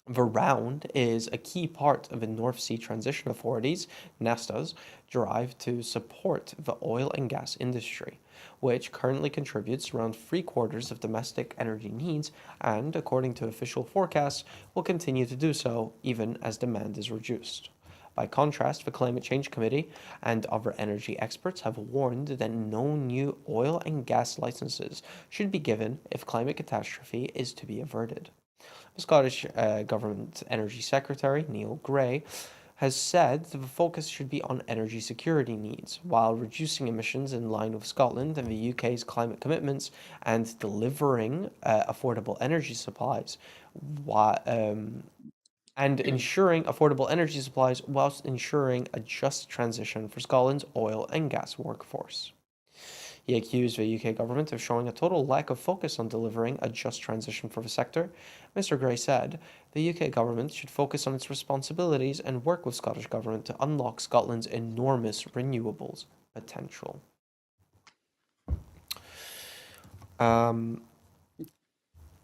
the round is a key part of the North Sea Transition Authority's (NESTA's) drive to support the oil and gas industry, which currently contributes around 3/4 of domestic energy needs and, according to official forecasts, will continue to do so even as demand is reduced. By contrast, the Climate Change Committee and other energy experts have warned that no new oil and gas licenses should be given if climate catastrophe is to be averted. The Scottish Government Energy Secretary, Neil Gray, has said that the focus should be on energy security needs, while reducing emissions in line with Scotland and the UK's climate commitments and delivering affordable energy supplies, and ensuring affordable energy supplies whilst ensuring a just transition for Scotland's oil and gas workforce. He accused the UK government of showing a total lack of focus on delivering a just transition for the sector. Mr. Gray said the UK government should focus on its responsibilities and work with Scottish government to unlock Scotland's enormous renewables potential.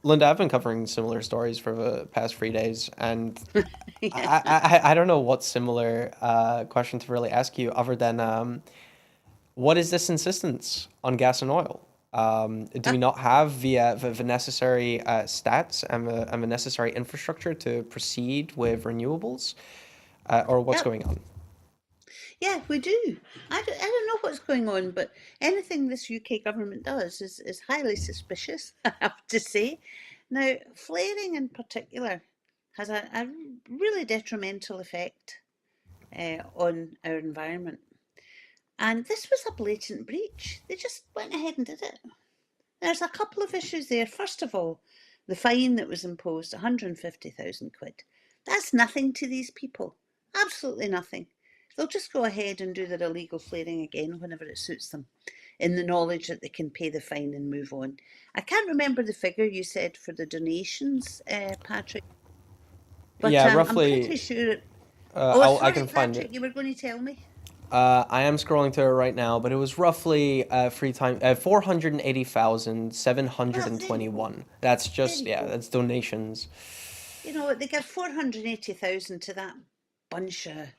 Linda, I've been covering similar stories for the past 3 days, and I don't know what similar question to really ask you other than what is this insistence on gas and oil? Do we not have the necessary stats and the necessary infrastructure to proceed with renewables? Or what's Yep. going on? Yeah, we do. I don't know what's going on, but anything this UK government does is highly suspicious, I have to say. Now, flaring in particular has a really detrimental effect on our environment. And this was a blatant breach. They just went ahead and did it. There's a couple of issues there. First of all, the fine that was imposed, 150,000 quid. That's nothing to these people. Absolutely nothing. They'll just go ahead and do their illegal flaring again whenever it suits them, in the knowledge that they can pay the fine and move on. I can't remember the figure you said for the donations, Patrick, but Yeah, I'm pretty roughly. sure. I Sorry, can find Patrick, it. you were going to tell me? I am scrolling to it right now, but it was roughly 480,721. That's There just, you yeah, go. that's donations. You know, they give 480,000 to that bunch of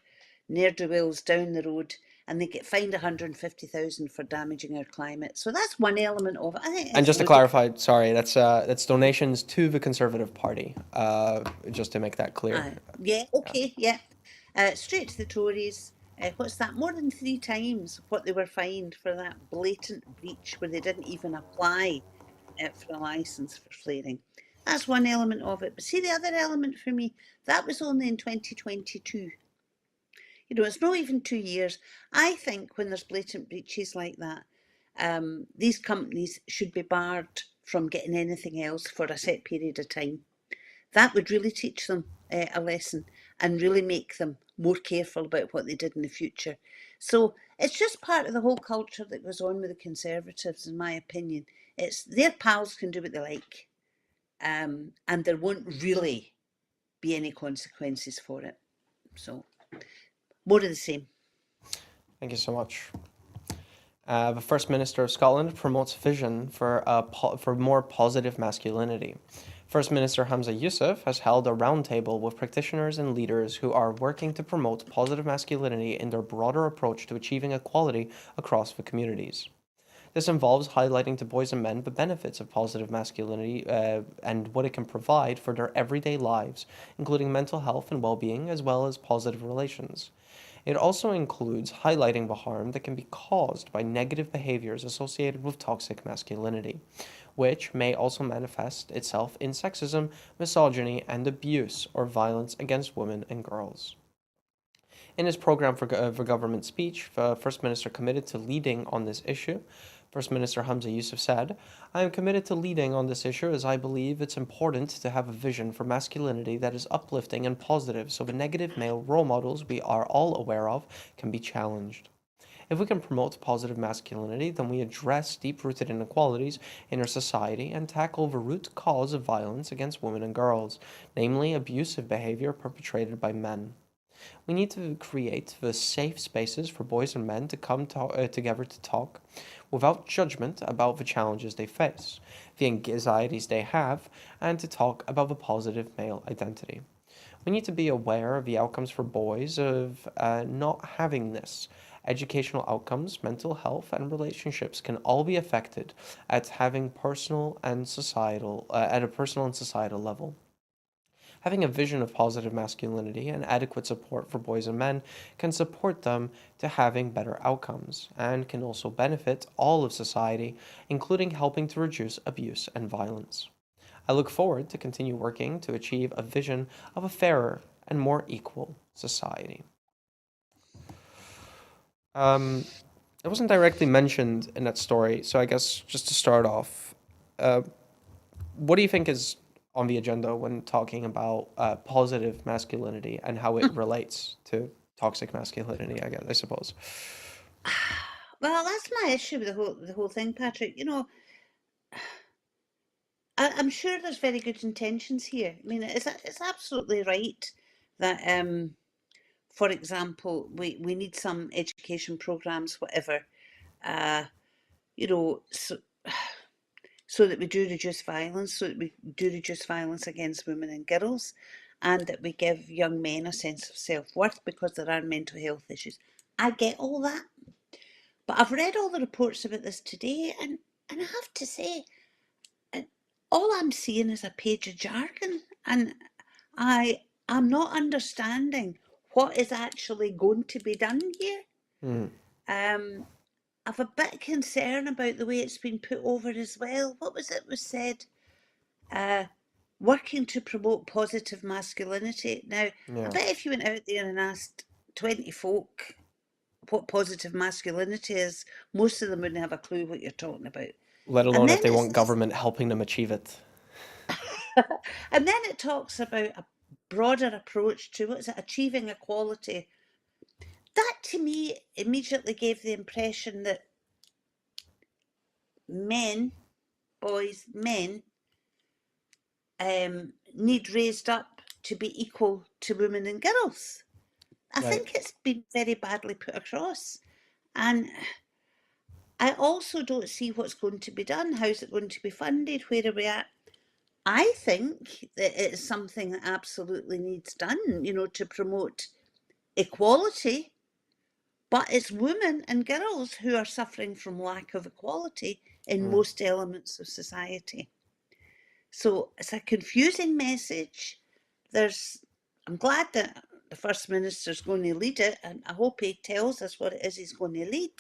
ne'er-do-wells down the road, and they get fined 150,000 for damaging our climate. So that's one element of it. I think And it's just to ludicrous. clarify, sorry, that's donations to the Conservative Party. Just to make that clear. Yeah, okay, yeah. Straight to the Tories. What's that? More than 3 times what they were fined for that blatant breach where they didn't even apply for a licence for flaring. That's one element of it. But see, the other element for me, that was only in 2022. You know, it's not even 2 years. I think when there's blatant breaches like that, these companies should be barred from getting anything else for a set period of time. That would really teach them a lesson and really make them more careful about what they did in the future. So it's just part of the whole culture that goes on with the Conservatives, in my opinion. It's their pals can do what they like, and there won't really be any consequences for it. So more of the same. Thank you so much. The First Minister of Scotland promotes vision for more positive masculinity. First Minister Hamza Yousaf has held a roundtable with practitioners and leaders who are working to promote positive masculinity in their broader approach to achieving equality across the communities. This involves highlighting to boys and men the benefits of positive masculinity and what it can provide for their everyday lives, including mental health and well-being, as well as positive relations. It also includes highlighting the harm that can be caused by negative behaviors associated with toxic masculinity, which may also manifest itself in sexism, misogyny, and abuse or violence against women and girls. In his program for government speech, the First Minister committed to leading on this issue. First Minister Hamza Yousaf said, "I am committed to leading on this issue as I believe it's important to have a vision for masculinity that is uplifting and positive so the negative male role models we are all aware of can be challenged. If we can promote positive masculinity, then we address deep-rooted inequalities in our society and tackle the root cause of violence against women and girls, namely abusive behavior perpetrated by men. We need to create the safe spaces for boys and men to come together to talk without judgment about the challenges they face, the anxieties they have, and to talk about the positive male identity. We need to be aware of the outcomes for boys of not having this. Educational outcomes, mental health, and relationships can all be affected at having personal and societal at a personal and societal level. Having a vision of positive masculinity and adequate support for boys and men can support them to having better outcomes and can also benefit all of society, including helping to reduce abuse and violence. I look forward to continue working to achieve a vision of a fairer and more equal society. Um, it wasn't directly mentioned in that story, so I guess just to start off, uh, what do you think is on the agenda when talking about positive masculinity and how it relates to toxic masculinity? I suppose. Well, that's my issue with the whole thing, Patrick. I'm sure there's very good intentions here. I mean, it's absolutely right that, for example, we need some education programs, whatever, uh, you know, so that we do reduce violence, so that we do reduce violence against women and girls, and that we give young men a sense of self-worth because there are mental health issues. I get all that, but I've read all the reports about this today, and I have to say, all I'm seeing is a page of jargon, and I'm not understanding what is actually going to be done here. Hmm. Um, I've a bit of concern about the way it's been put over as well. What was it was said? Uh, Working to promote positive masculinity. Now, I Yeah. bet if you went out there and asked 20 folk what positive masculinity is, most of them wouldn't have a clue what you're talking about. Let And alone if then they it's want this, government helping them achieve it. and then it talks about a broader approach to what is it, achieving equality. That to me immediately gave the impression that men, boys, men, need raised up to be equal to women and girls. I Right. think it's been very badly put across. And I also don't see what's going to be done. How's it going to be funded? Where are we at? I think that it is something that absolutely needs done, to promote equality. But it's women and girls who are suffering from lack of equality in Hmm. most elements of society. So it's a confusing message. I'm glad that the First Minister's going to lead it, and I hope he tells us what it is he's going to lead.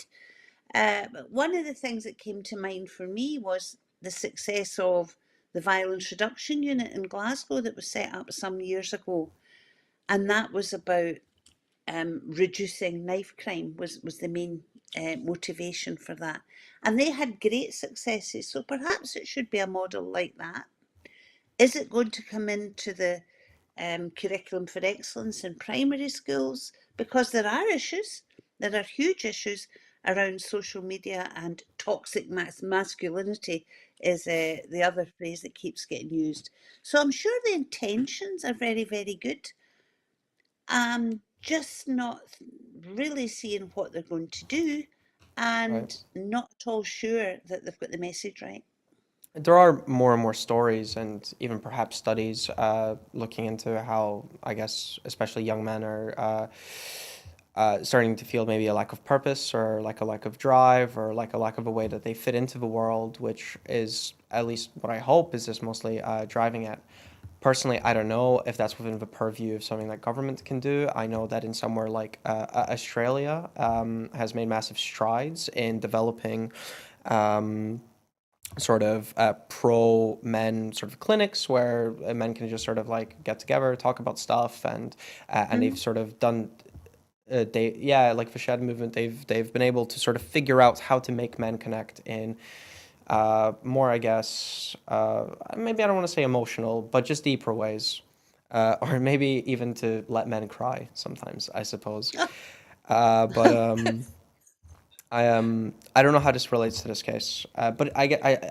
But one of the things that came to mind for me was the success of the Violence Reduction Unit in Glasgow that was set up some years ago. And that was about reducing knife crime was the main motivation for that. And they had great successes. So perhaps it should be a model like that. Is it going to come into the curriculum for excellence in primary schools? Because there are issues, there are huge issues around social media, and toxic masculinity is the other phrase that keeps getting used. So I'm sure the intentions are very, very good. I'm just not really seeing what they're going to do, Right. and not at all sure that they've got the message right. There are more and more stories and even perhaps studies looking into how, I guess, especially young men are starting to feel maybe a lack of purpose or like a lack of drive or like a lack of a way that they fit into the world, which is at least what I hope is just mostly driving at. Personally, I don't know if that's within the purview of something that government can do. I know that in somewhere like Australia has made massive strides in developing sort of pro men sort of clinics where men can just sort of like get together, talk about stuff, and they've Mm. sort of done like the shed movement. They've been able to sort of figure out how to make men connect in more, I guess, maybe I don't want to say emotional, but just deeper ways. Or maybe even to let men cry sometimes, I suppose. But I don't know how this relates to this case, but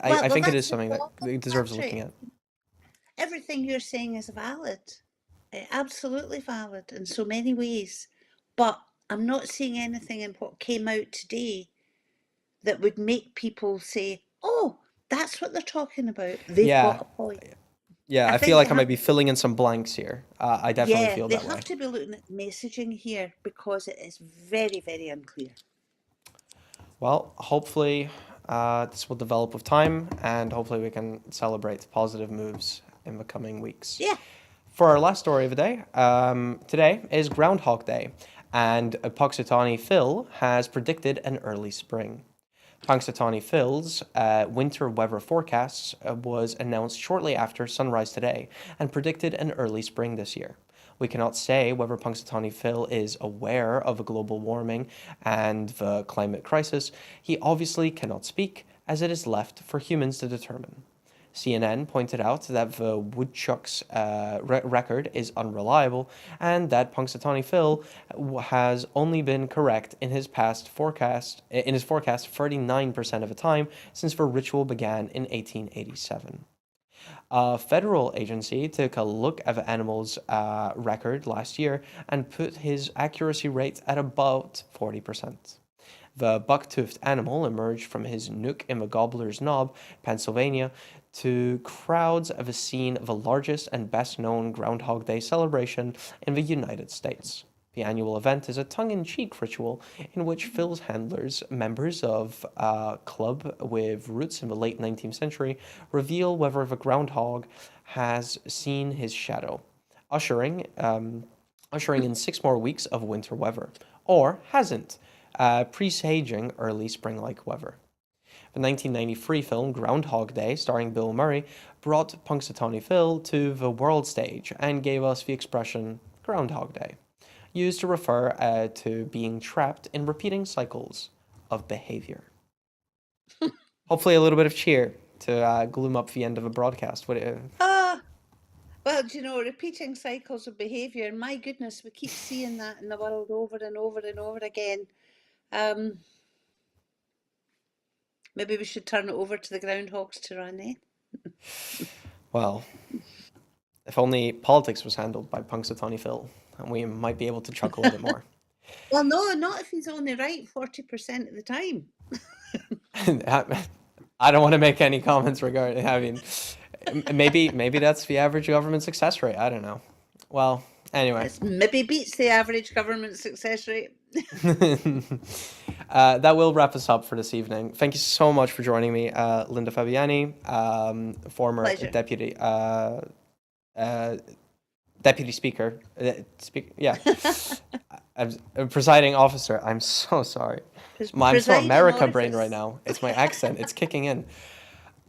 Well, I well, think it that's is the something that problem, deserves looking Patrick. at. Everything you're saying is valid. absolutely valid in so many ways. But I'm not seeing anything in what came out today that would make people say, oh, that's what they're talking about. They've Yeah, got a point. yeah, I I feel think they like I might have, be filling in some blanks here. I definitely yeah, feel they that have way. to be looking at messaging here because it is very, very unclear. Well, hopefully this will develop with time, and hopefully we can celebrate positive moves in the coming weeks. Yeah. For our last story of the day, today is Groundhog Day, and Puxatawny Phil has predicted an early spring. Punxsutawney Phil's winter weather forecasts was announced shortly after sunrise today and predicted an early spring this year. We cannot say whether Punxsutawney Phil is aware of a global warming and the climate crisis. He obviously cannot speak, as it is left for humans to determine. CNN pointed out that the woodchuck's record is unreliable and that Punxsutawney Phil has only been correct in his forecast 39% of the time since the ritual began in 1887. A federal agency took a look at the animal's record last year and put his accuracy rate at about 40%. The buck-toothed animal emerged from his nook in the Gobbler's Knob, Pennsylvania, to crowds of a scene of the largest and best-known Groundhog Day celebration in the United States. The annual event is a tongue-in-cheek ritual in which Phil's handlers, members of a club with roots in the late 19th century, reveal whether the groundhog has seen his shadow, ushering in 6 more weeks of winter weather, or hasn't, presaging early spring-like weather. The 1993 film Groundhog Day, starring Bill Murray, brought Punxsutawney Phil to the world stage and gave us the expression Groundhog Day, used to refer to being trapped in repeating cycles of behavior. Hopefully, a little bit of cheer to gloom up the end of a broadcast. Well, do you know, repeating cycles of behaviour, and my goodness, we keep seeing that in the world over and over and over again. Maybe we should turn it over to the groundhogs to run, eh? Well, if only politics was handled by Punxsutawney Phil, and we might be able to chuckle a bit more. Well, no, not if he's only right 40% of the time. I don't want to make any comments regarding. I mean, maybe that's the average government success rate. I don't know. Well, anyway, It maybe beats the average government success rate. that will wrap us up for this evening. Thank you so much for joining me, Linda Fabiani, former Pleasure. deputy speaker. Yeah, I'm presiding officer. I'm so sorry. I'm so Presiding America brain orifice. right now. It's my accent. It's kicking in.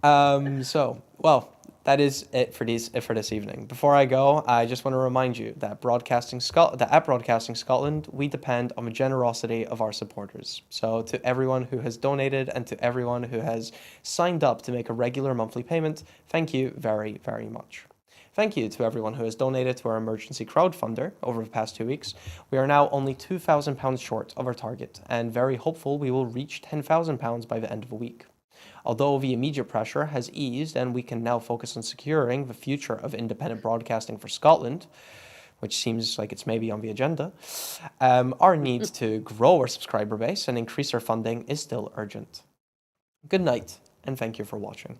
Well, that is it for this evening. Before I go, I just want to remind you that at Broadcasting Scotland, we depend on the generosity of our supporters. So to everyone who has donated and to everyone who has signed up to make a regular monthly payment, thank you very, very much. Thank you to everyone who has donated to our emergency crowdfunder over the past 2 weeks. We are now only £2,000 short of our target, and very hopeful we will reach £10,000 by the end of the week. Although the immediate pressure has eased and we can now focus on securing the future of independent broadcasting for Scotland, which seems like it's maybe on the agenda, our need to grow our subscriber base and increase our funding is still urgent. Good night, and thank you for watching.